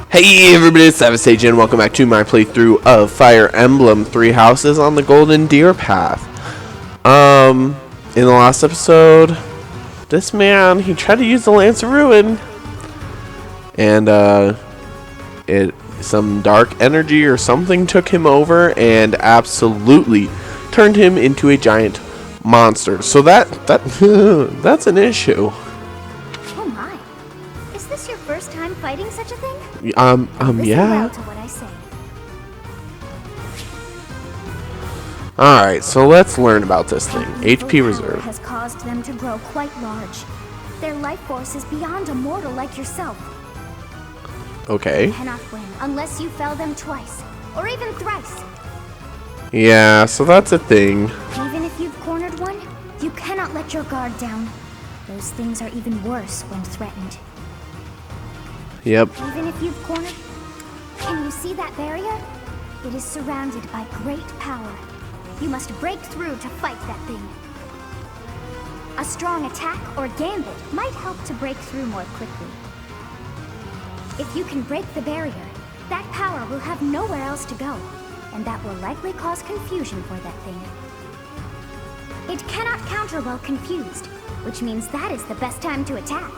Hey everybody, it's Savage and welcome back to my playthrough of Fire Emblem Three Houses on the Golden Deer Path. In the last episode, this man, he tried to use the Lance of Ruin. And, some dark energy or something took him over and absolutely turned him into a giant monster. So that's an issue. Oh my. Is this your first time fighting such a thing? Yeah. Well to what I say. Alright, so let's learn about this thing. HP reserve. Has caused them to grow quite large. Their life force is beyond a mortal like yourself. Okay. You cannot win unless you fell them twice, or even thrice. Yeah, so that's a thing. Even if you've cornered one, you cannot let your guard down. Those things are even worse when threatened. Yep. Even if you've cornered... Can you see that barrier? It is surrounded by great power. You must break through to fight that thing. A strong attack or gambit might help to break through more quickly. If you can break the barrier, that power will have nowhere else to go, and that will likely cause confusion for that thing. It cannot counter while confused, which means that is the best time to attack.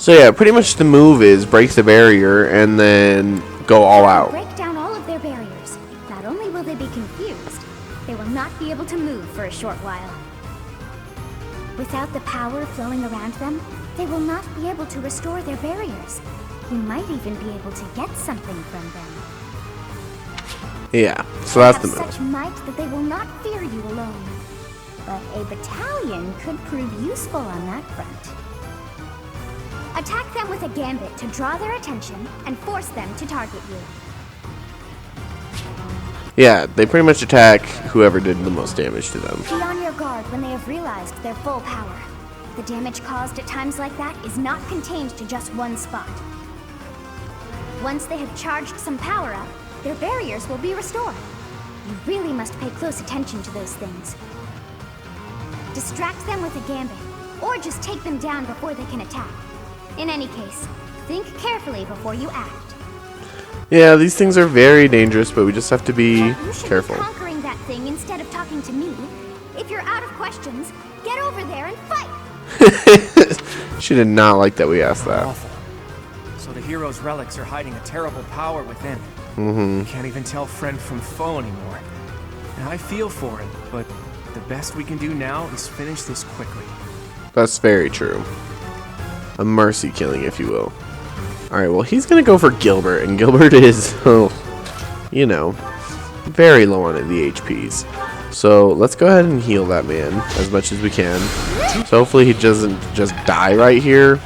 So yeah, pretty much the move is break the barrier and then go all out. Break down all of their barriers. Not only will they be confused, they will not be able to move for a short while. Without the power flowing around them, they will not be able to restore their barriers. You might even be able to get something from them. Yeah, so that's the move. Such might that they will not fear you alone. But a battalion could prove useful on that front. Attack them with a gambit to draw their attention and force them to target you. Yeah, they pretty much attack whoever did the most damage to them. Be on your guard when they have realized their full power. The damage caused at times like that is not contained to just one spot. Once they have charged some power up, their barriers will be restored. You really must pay close attention to those things. Distract them with a gambit, or just take them down before they can attack. In any case, think carefully before you act. Yeah, these things are very dangerous, but we just have to be You should careful. be conquering that thing instead of talking to me. If you're out of questions, get over there and fight! She did not like that we asked that. Awful. So the hero's relics are hiding a terrible power within. Mm-hmm. Can't even tell friend from foe anymore. And I feel for him, but the best we can do now is finish this quickly. That's very true. A mercy killing, if you will. Alright, well, he's going to go for Gilbert, and Gilbert is, you know, very low on the HPs. So, let's go ahead and heal that man as much as we can. So, hopefully he doesn't just die right here.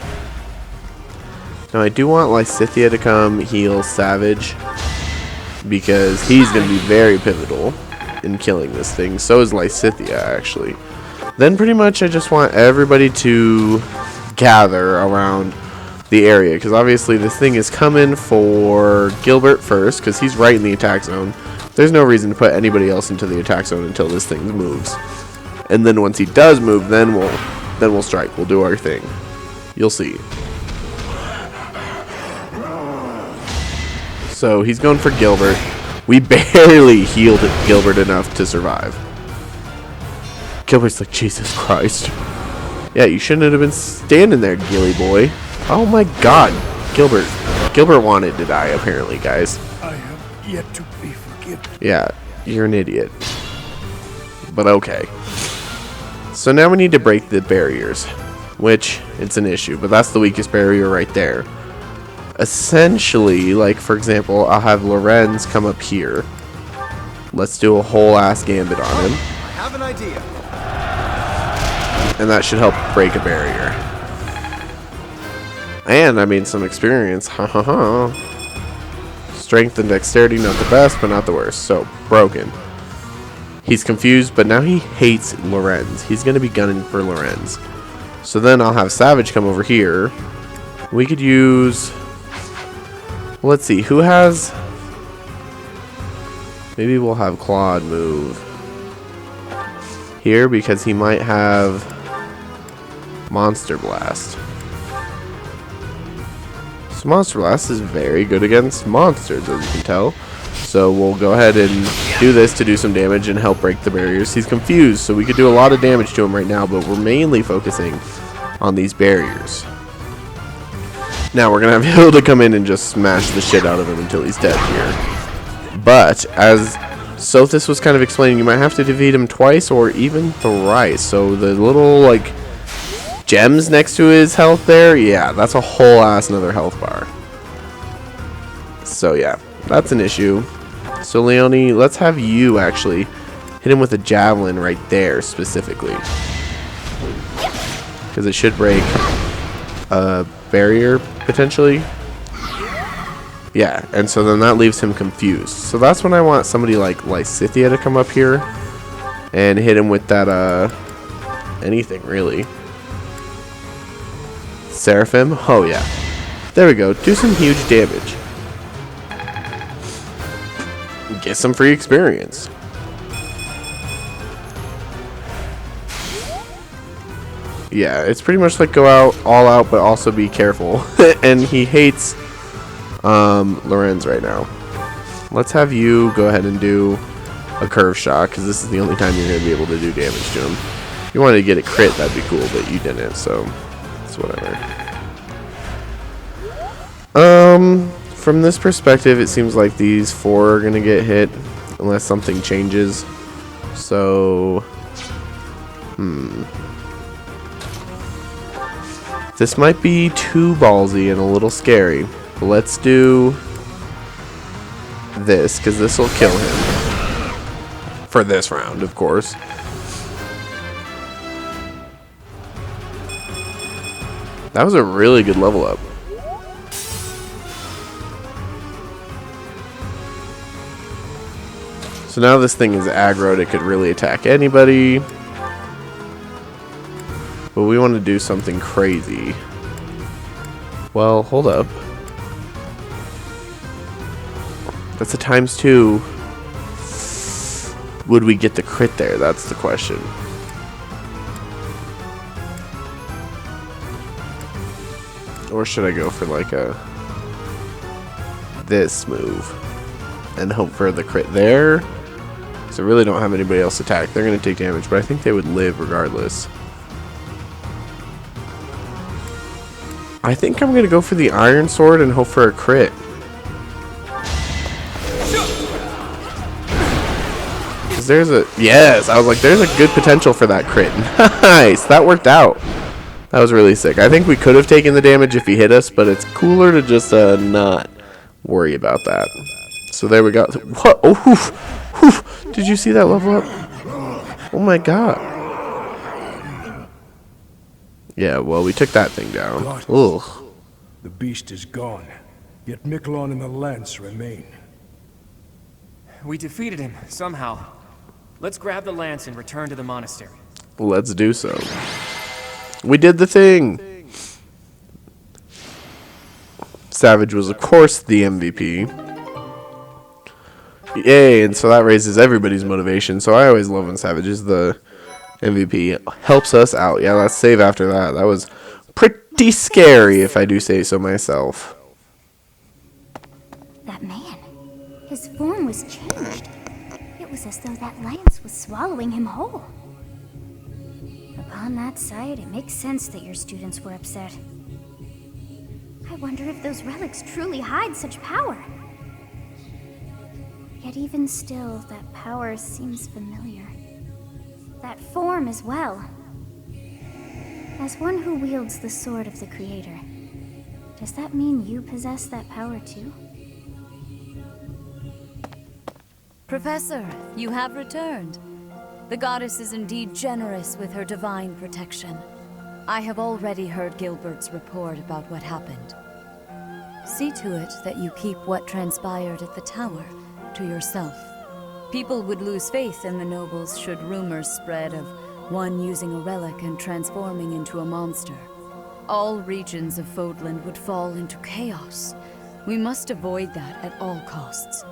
Now, I do want Lysithea to come heal Savage, because he's going to be very pivotal in killing this thing. So is Lysithea, actually. Then, pretty much, I just want everybody to gather around the area, because obviously this thing is coming for Gilbert first, because he's right in the attack zone. There's no reason to put anybody else into the attack zone until this thing moves. And then once he does move, then we'll strike. We'll do our thing. You'll see. So he's going for Gilbert. We barely healed Gilbert enough to survive. Gilbert's like, Jesus Christ. Yeah, you shouldn't have been standing there, Gilly boy. Oh my god. Gilbert wanted to die, apparently, guys. I have yet to be forgiven. Yeah, you're an idiot. But okay. So now we need to break the barriers, which, it's an issue, but that's the weakest barrier right there. Essentially, like, for example, I'll have Lorenz come up here. Let's do a whole ass gambit on him. I have an idea. And that should help break a barrier. And, I mean, some experience. Ha ha ha. Strength and dexterity, not the best, but not the worst. So, broken. He's confused, but now he hates Lorenz. He's going to be gunning for Lorenz. So then I'll have Savage come over here. We could use... Let's see, who has... Maybe we'll have Claude move here, because he might have Monster Blast. So Monster Blast is very good against monsters, as you can tell. So we'll go ahead and do this to do some damage and help break the barriers. He's confused, so we could do a lot of damage to him right now, but we're mainly focusing on these barriers. Now we're going to have Hilda come in and just smash the shit out of him until he's dead here. But as Sothis was kind of explaining, you might have to defeat him twice or even thrice. So the little, like, gems next to his health there, yeah, that's a whole ass another health bar. So yeah, that's an issue. So Leonie, let's have you actually hit him with a javelin right there specifically, because it should break a barrier potentially. Yeah, and so then that leaves him confused. So that's when I want somebody like Lysithea to come up here and hit him with that anything really. Seraphim? Oh yeah. There we go. Do some huge damage. Get some free experience. Yeah, it's pretty much like go out, all out, but also be careful. And he hates Lorenz right now. Let's have you go ahead and do a curve shot, because this is the only time you're going to be able to do damage to him. If you wanted to get a crit, that'd be cool, but you didn't, so it's whatever. From this perspective, it seems like these 4 are going to get hit unless something changes. So, this might be too ballsy and a little scary. But let's do this, because this will kill him. For this round, of course. That was a really good level up. So now this thing is aggroed, it could really attack anybody. But we want to do something crazy. Well, hold up. That's a ×2. Would we get the crit there? That's the question. Or should I go for like this move and hope for the crit there? So I really don't have anybody else attack. They're going to take damage, but I think they would live regardless. I think I'm going to go for the Iron Sword and hope for a crit. Because there's a... Yes! I was like, there's a good potential for that crit. Nice! That worked out. That was really sick. I think we could have taken the damage if he hit us, but it's cooler to just not worry about that. So there we go. What? Oh, whew, whew. Did you see that level up? Oh my god. Yeah, well, we took that thing down. Ugh. The beast is gone, yet Miquelon and the lance remain. We defeated him, somehow. Let's grab the lance and return to the monastery. Let's do so. We did the thing! Savage was, of course, the MVP. Yay, and so that raises everybody's motivation. So I always love when Savage is the MVP. It helps us out. Yeah, let's save after that. That was pretty scary, if I do say so myself. That man, his form was changed. It was as though that lance was swallowing him whole. Upon that sight, it makes sense that your students were upset. I wonder if those relics truly hide such power. Yet even still, that power seems familiar. That form as well. As one who wields the sword of the Creator, does that mean you possess that power too? Professor, you have returned. The goddess is indeed generous with her divine protection. I have already heard Gilbert's report about what happened. See to it that you keep what transpired at the tower to yourself. People would lose faith in the nobles should rumors spread of one using a relic and transforming into a monster. All regions of Fodland would fall into chaos. We must avoid that at all costs.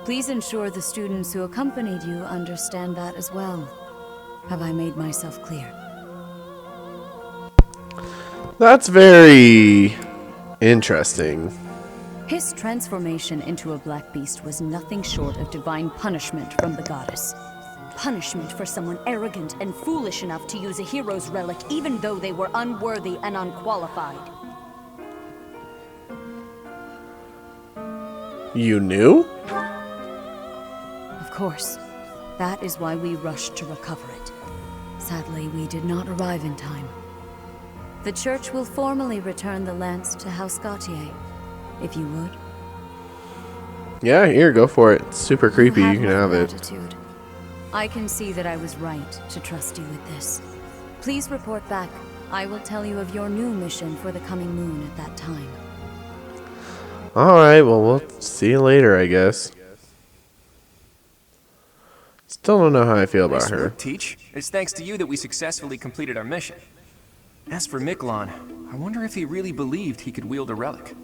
Please ensure the students who accompanied you understand that as well. Have I made myself clear? That's very Interesting. His transformation into a black beast was nothing short of divine punishment from the goddess. Punishment for someone arrogant and foolish enough to use a hero's relic even though they were unworthy and unqualified. You knew? Of course. That is why we rushed to recover it. Sadly, we did not arrive in time. The church will formally return the lance to House Gautier, if you would. Yeah, here, go for it. It's super creepy. You can have it. Gratitude. I can see that I was right to trust you with this. Please report back. I will tell you of your new mission for the coming moon at that time. Alright, well, we'll see you later, I guess. Still don't know how I feel about Nice her. work, Teach. It's thanks to you that we successfully completed our mission. As for Miklon, I wonder if he really believed he could wield a relic.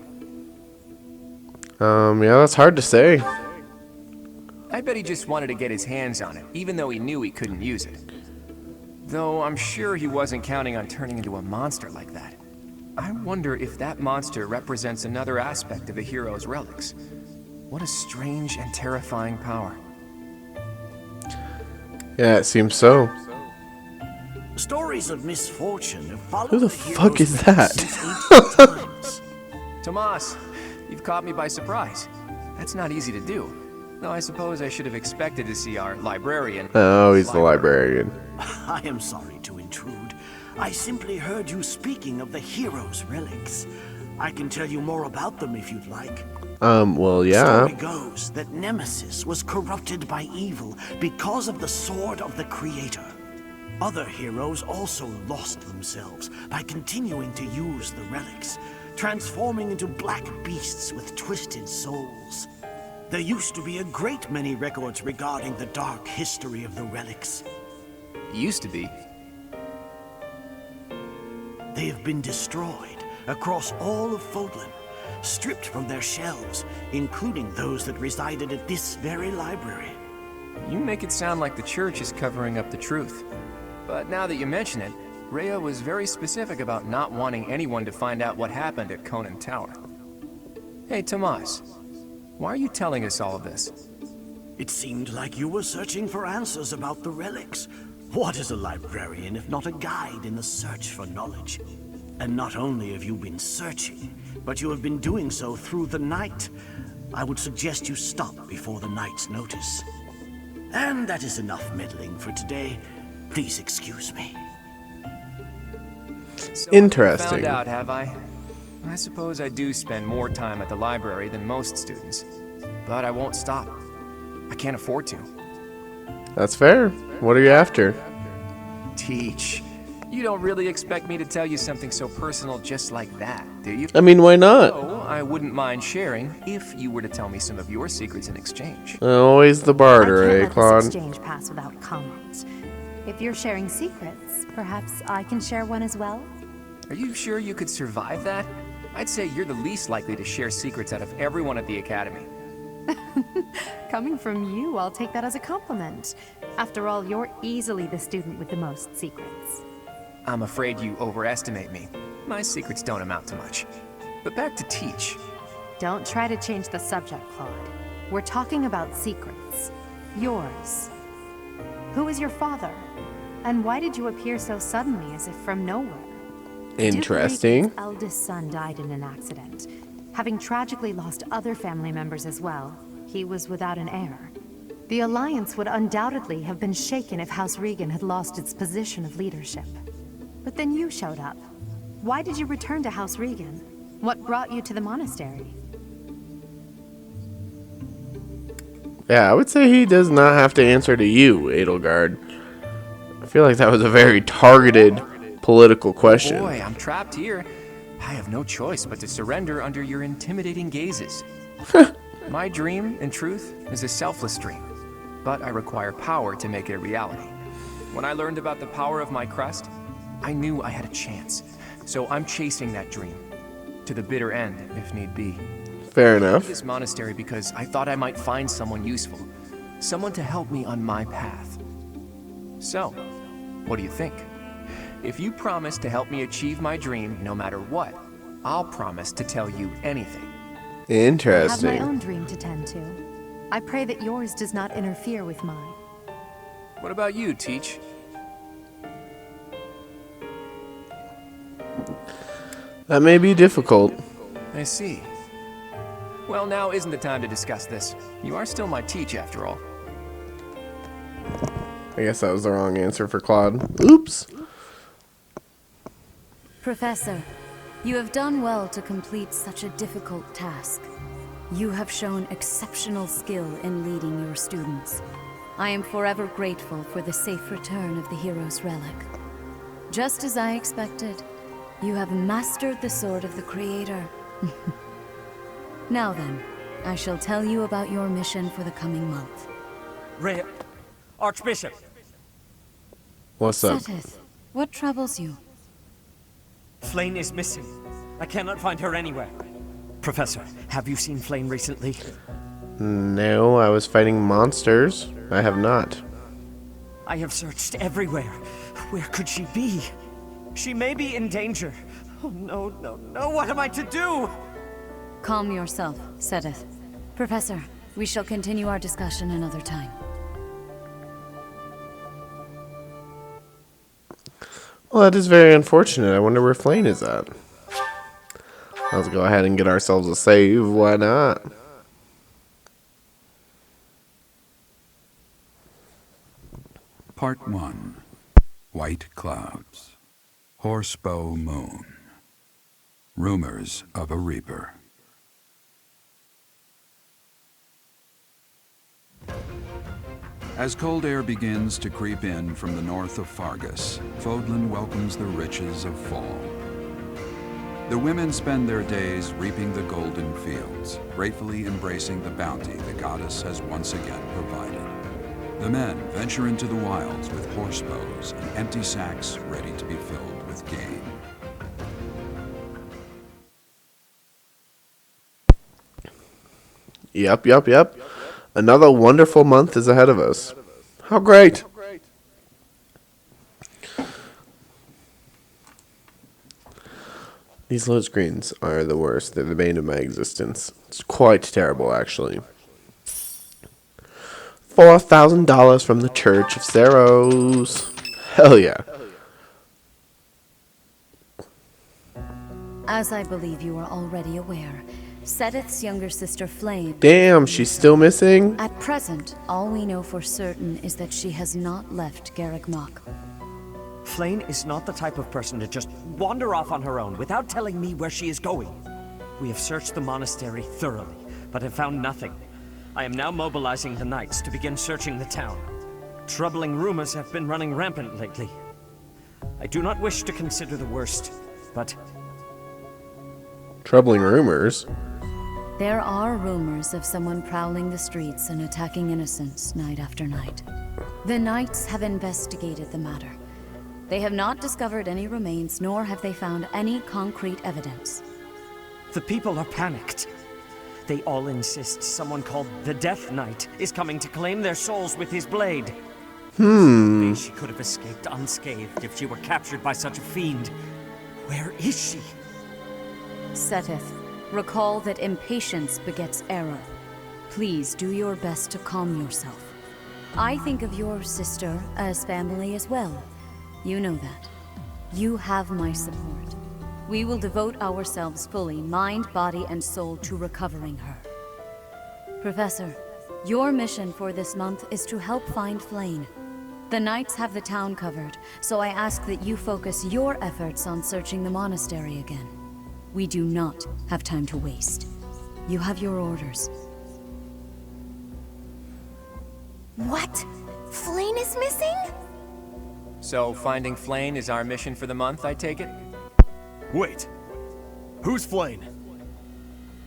Yeah, that's hard to say. I bet he just wanted to get his hands on it, even though he knew he couldn't use it. Though I'm sure he wasn't counting on turning into a monster like that. I wonder if that monster represents another aspect of a hero's relics. What a strange and terrifying power. Yeah, it seems so. Stories of misfortune have followed Who the fuck heroes is that? since ancient times. Tomas, you've caught me by surprise. That's not easy to do. Though I suppose I should have expected to see our librarian. Oh, he's the librarian. I am sorry to intrude. I simply heard you speaking of the hero's relics. I can tell you more about them if you'd like. Well, yeah. Story goes that Nemesis was corrupted by evil because of the sword of the Creator. Other heroes also lost themselves by continuing to use the relics, transforming into black beasts with twisted souls. There used to be a great many records regarding the dark history of the relics. Used to be. They have been destroyed across all of Fodlan, stripped from their shelves, including those that resided at this very library. You make it sound like the church is covering up the truth. But now that you mention it, Rhea was very specific about not wanting anyone to find out what happened at Conan Tower. Hey, Tomas, why are you telling us all of this? It seemed like you were searching for answers about the relics. What is a librarian if not a guide in the search for knowledge? And not only have you been searching, but you have been doing so through the night. I would suggest you stop before the night's notice. And that is enough meddling for today. Please excuse me. So Interesting. Found out, have I? I suppose I do spend more time at the library than most students. But I won't stop. I can't afford to. That's fair. What are you after? Teach. You don't really expect me to tell you something so personal just like that, do you? I mean, why not? Oh, I wouldn't mind sharing if you were to tell me some of your secrets in exchange. Always the barter, eh, I can't let Claude? this exchange pass without comment. If you're sharing secrets, perhaps I can share one as well? Are you sure you could survive that? I'd say you're the least likely to share secrets out of everyone at the academy. Coming from you, I'll take that as a compliment. After all, you're easily the student with the most secrets. I'm afraid you overestimate me. My secrets don't amount to much. But back to Teach. Don't try to change the subject, Claude. We're talking about secrets. Yours. Who is your father? And why did you appear so suddenly as if from nowhere? Interesting. Duke Regan's eldest son died in an accident. Having tragically lost other family members as well, he was without an heir. The Alliance would undoubtedly have been shaken if House Regan had lost its position of leadership. But then you showed up. Why did you return to House Regan? What brought you to the monastery? Yeah, I would say he does not have to answer to you, Edelgard. I feel like that was a very targeted political question. Boy, I'm trapped here. I have no choice but to surrender under your intimidating gazes. My dream, in truth, is a selfless dream. But I require power to make it a reality. When I learned about the power of my crest, I knew I had a chance. So I'm chasing that dream. To the bitter end, if need be. Fair I came enough. to this monastery because I thought I might find someone useful. Someone to help me on my path. So, what do you think? If you promise to help me achieve my dream no matter what, I'll promise to tell you anything. I have Interesting. my own dream to tend to. I pray that yours does not interfere with mine. What about you, Teach? That may be difficult. I see. Well, now isn't the time to discuss this. You are still my Teach, after all. I guess that was the wrong answer for Claude. Oops. Professor, you have done well to complete such a difficult task. You have shown exceptional skill in leading your students. I am forever grateful for the safe return of the hero's relic. Just as I expected, you have mastered the sword of the Creator. Now then, I shall tell you about your mission for the coming month. Archbishop! What's up? Seteth, what troubles you? Flayn is missing. I cannot find her anywhere. Professor, have you seen Flayn recently? No, I was fighting monsters. I have not. I have searched everywhere. Where could she be? She may be in danger. Oh no, no, no, what am I to do? Calm yourself, Seteth. Professor, we shall continue our discussion another time. Well, that is very unfortunate. I wonder where Flayn is at. Let's go ahead and get ourselves a save. Why not? Part 1. White Clouds. Horsebow Moon. Rumors of a Reaper. As cold air begins to creep in from the north of Fargus, Fodlan welcomes the riches of fall. The women spend their days reaping the golden fields, gratefully embracing the bounty the goddess has once again provided. The men venture into the wilds with horsebows and empty sacks ready to be filled with game. Yep. Another wonderful month is ahead of us. How great! These load screens are the worst. They're the bane of my existence. It's quite terrible, actually. $4,000 from the Church of Saros. Hell yeah. As I believe you are already aware, Seteth's younger sister Flayn... Damn, she's still missing? At present, all we know for certain is that she has not left Garreg Mach. Flayn is not the type of person to just wander off on her own without telling me where she is going. We have searched the monastery thoroughly, but have found nothing. I am now mobilizing the knights to begin searching the town. Troubling rumors have been running rampant lately. I do not wish to consider the worst, but... Troubling rumors? There are rumors of someone prowling the streets and attacking innocents night after night. The knights have investigated the matter. They have not discovered any remains, nor have they found any concrete evidence. The people are panicked. They all insist someone called the Death Knight is coming to claim their souls with his blade. Maybe she could have escaped unscathed if she were captured by such a fiend. Where is she? Seteth, recall that impatience begets error. Please do your best to calm yourself. I think of your sister as family as well. You know that. You have my support. We will devote ourselves fully, mind, body, and soul, to recovering her. Professor, your mission for this month is to help find Flayn. The knights have the town covered, so I ask that you focus your efforts on searching the monastery again. We do not have time to waste. You have your orders. What? Flayn is missing? So, finding Flayn is our mission for the month, I take it? Wait. Who's Flayn?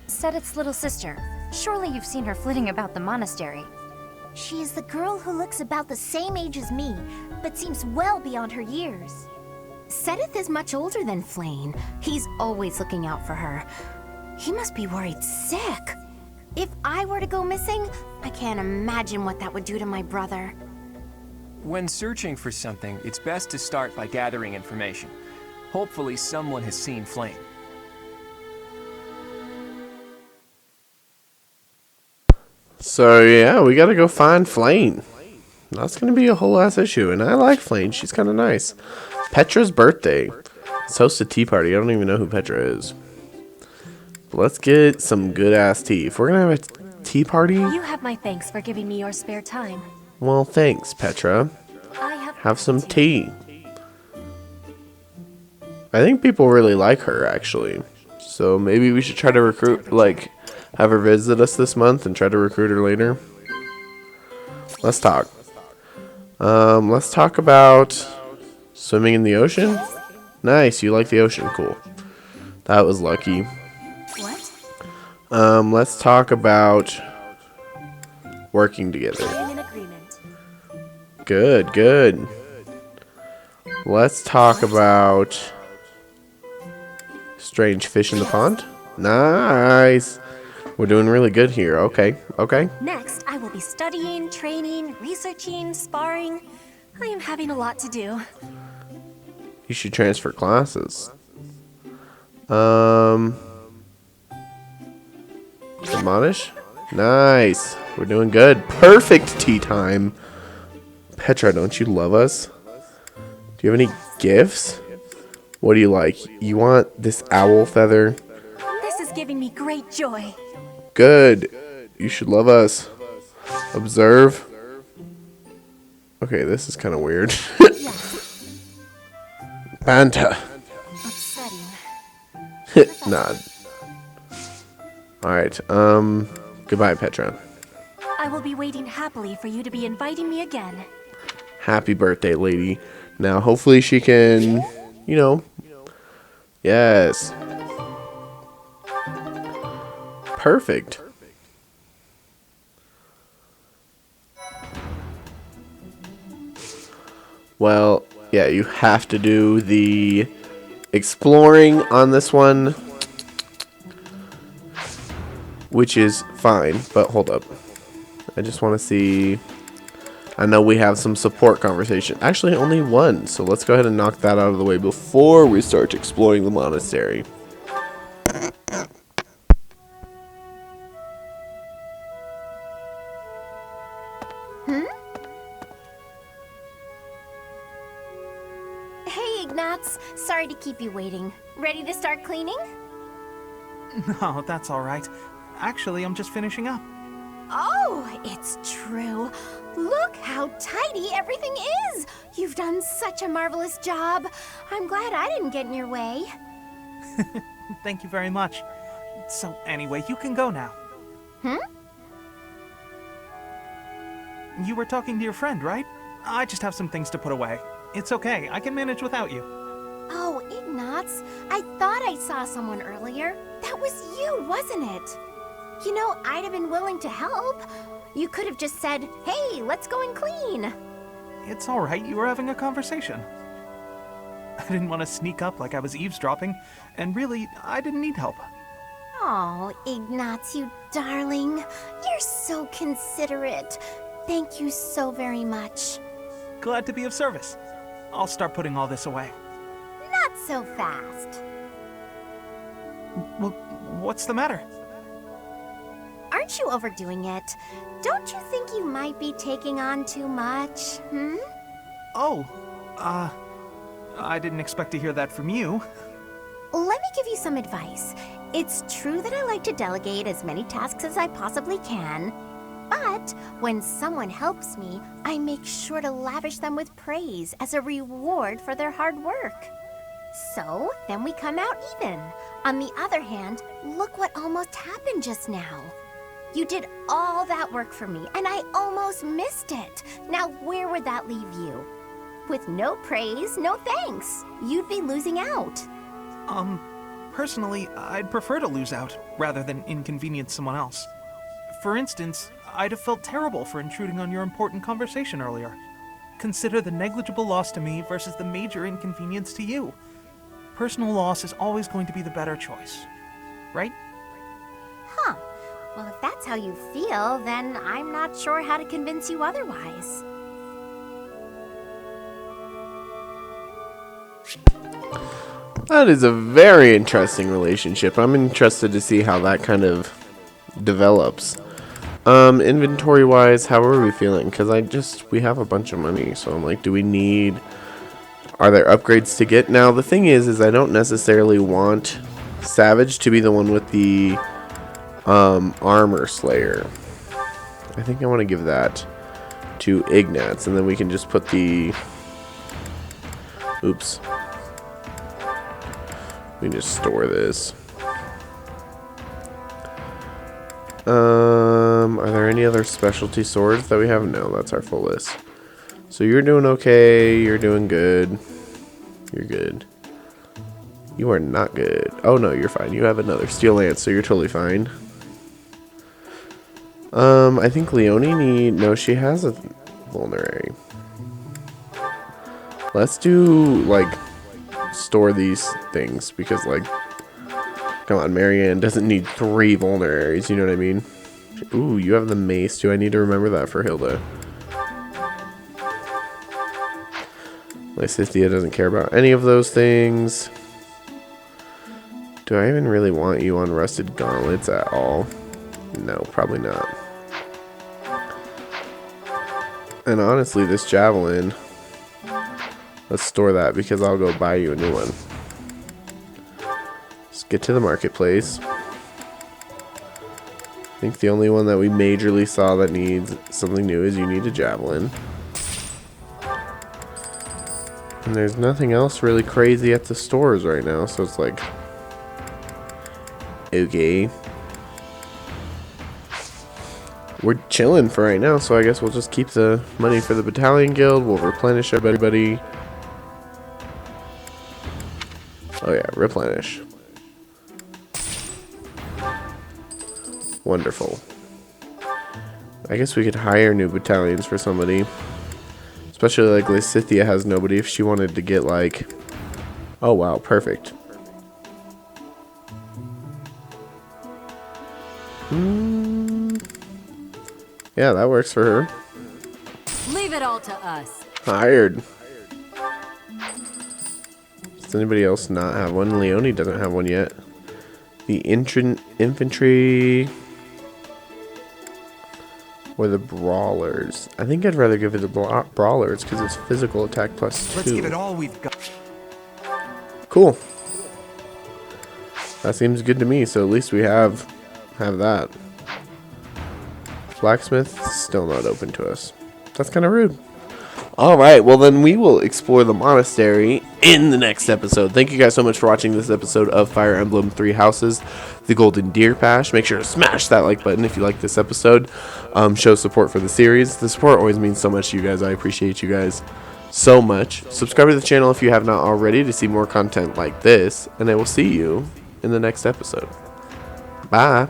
Seteth's little sister. Surely you've seen her flitting about the monastery. She is the girl who looks about the same age as me, but seems well beyond her years. Seteth is much older than Flayn. He's always looking out for her. He must be worried sick. If I were to go missing, I can't imagine what that would do to my brother. When searching for something, it's best to start by gathering information. Hopefully someone has seen Flayn. So yeah, we gotta go find Flane. That's gonna be a whole ass issue, and I like Flane. She's kind of nice. Petra's birthday. Let's host a tea party. I don't even know who Petra is. Let's get some good ass tea. If we're gonna have a tea party, You have my thanks for giving me your spare time. well, thanks, Petra. I Have some tea. I think people really like her, actually. So maybe we should try to recruit, like, have her visit us this month and try to recruit her later. Let's talk. Let's talk about swimming in the ocean. Nice, you like the ocean. Cool. That was lucky. What? Let's talk about working together. I'm in agreement. Good, good. Let's talk about strange fish in the pond. Nice. We're doing really good here. Okay, okay. Next, I will be studying, training, researching, sparring. I am having a lot to do. You should transfer classes. Admonish? Nice. We're doing good. Perfect tea time. Petra, don't you love us? Do you have any gifts? What do you like? You want this owl feather? This is giving me great joy. Good. You should love us. Observe. Okay, this is kind of weird. Banta. Upsetting. Nod. Alright, goodbye, Petra. I will be waiting happily for you to be inviting me again. Happy birthday, lady. Now, hopefully she can, you know. Yes. Perfect. Well, yeah, you have to do the exploring on this one, which is fine, but hold up. I just want to see. I know we have some support conversation. Actually, only one, so let's go ahead and knock that out of the way before we start exploring the monastery. Hey, Ignatz. Sorry to keep you waiting. Ready to start cleaning? No, that's all right. Actually, I'm just finishing up. Oh, it's true. Look how tidy everything is. You've done such a marvelous job. I'm glad I didn't get in your way. Thank you very much. So anyway, you can go now. You were talking to your friend, right? I just have some things to put away. It's okay, I can manage without you. Oh, Ignatz, I thought I saw someone earlier. That was you, wasn't it? You know, I'd have been willing to help. You could have just said, hey, let's go and clean. It's all right, you were having a conversation. I didn't want to sneak up like I was eavesdropping, and really, I didn't need help. Oh, Ignatz, you darling. You're so considerate. Thank you so very much. Glad to be of service. I'll start putting all this away. Not so fast. Well, what's the matter? Aren't you overdoing it? Don't you think you might be taking on too much, Oh, I didn't expect to hear that from you. Let me give you some advice. It's true that I like to delegate as many tasks as I possibly can, but when someone helps me, I make sure to lavish them with praise as a reward for their hard work. So, then we come out even. On the other hand, look what almost happened just now. You did all that work for me, and I almost missed it. Now, where would that leave you? With no praise, no thanks. You'd be losing out. Personally, I'd prefer to lose out, rather than inconvenience someone else. For instance, I'd have felt terrible for intruding on your important conversation earlier. Consider the negligible loss to me versus the major inconvenience to you. Personal loss is always going to be the better choice, right? Huh. Well, if that's how you feel, then I'm not sure how to convince you otherwise. That is a very interesting relationship. I'm interested to see how that kind of develops. Inventory wise, how are we feeling? Because we have a bunch of money, so I'm like, are there upgrades to get? Now, the thing is I don't necessarily want Savage to be the one with the Armor Slayer. I think I want to give that to Ignatz, and then we can just put the... Oops. We can just store this. Are there any other specialty swords that we have? No, that's our full list. So you're doing okay. You're doing good. You're good. You are not good. Oh no, you're fine. You have another steel lance, so you're totally fine. I think Leonie no, she has a vulnerary. Let's do, like, store these things, because, like, come on, Marianne doesn't need 3 vulneraries, you know what I mean? Ooh, you have the mace. Do I need to remember that for Hilda? Lysithea doesn't care about any of those things. Do I even really want you on rusted gauntlets at all? No, probably not. And honestly, this javelin, let's store that because I'll go buy you a new one. Let's get to the marketplace. I think the only one that we majorly saw that needs something new is you need a javelin. And there's nothing else really crazy at the stores right now, so it's like, okay. We're chilling for right now, so I guess we'll just keep the money for the battalion guild. We'll replenish everybody. Oh yeah, replenish. Wonderful. I guess we could hire new battalions for somebody. Especially like Lysithea has nobody if she wanted to get like... Oh wow, perfect. Yeah, that works for her. Leave it all to us. Hired. Does anybody else not have one? Leonie doesn't have one yet. The infantry or the brawlers. I think I'd rather give it to brawlers because it's physical attack +2. Let's give it all we've got. Cool. That seems good to me. So at least we have that. Blacksmith still not open to us. That's kind of rude. Alright, well then we will explore the monastery in the next episode. Thank you guys so much for watching this episode of Fire Emblem Three Houses, the Golden Deer Pash. Make sure to smash that like button if you like this episode. Show support for the series. The support always means so much to you guys. I appreciate you guys so much. Subscribe to the channel if you have not already to see more content like this. And I will see you in the next episode. Bye.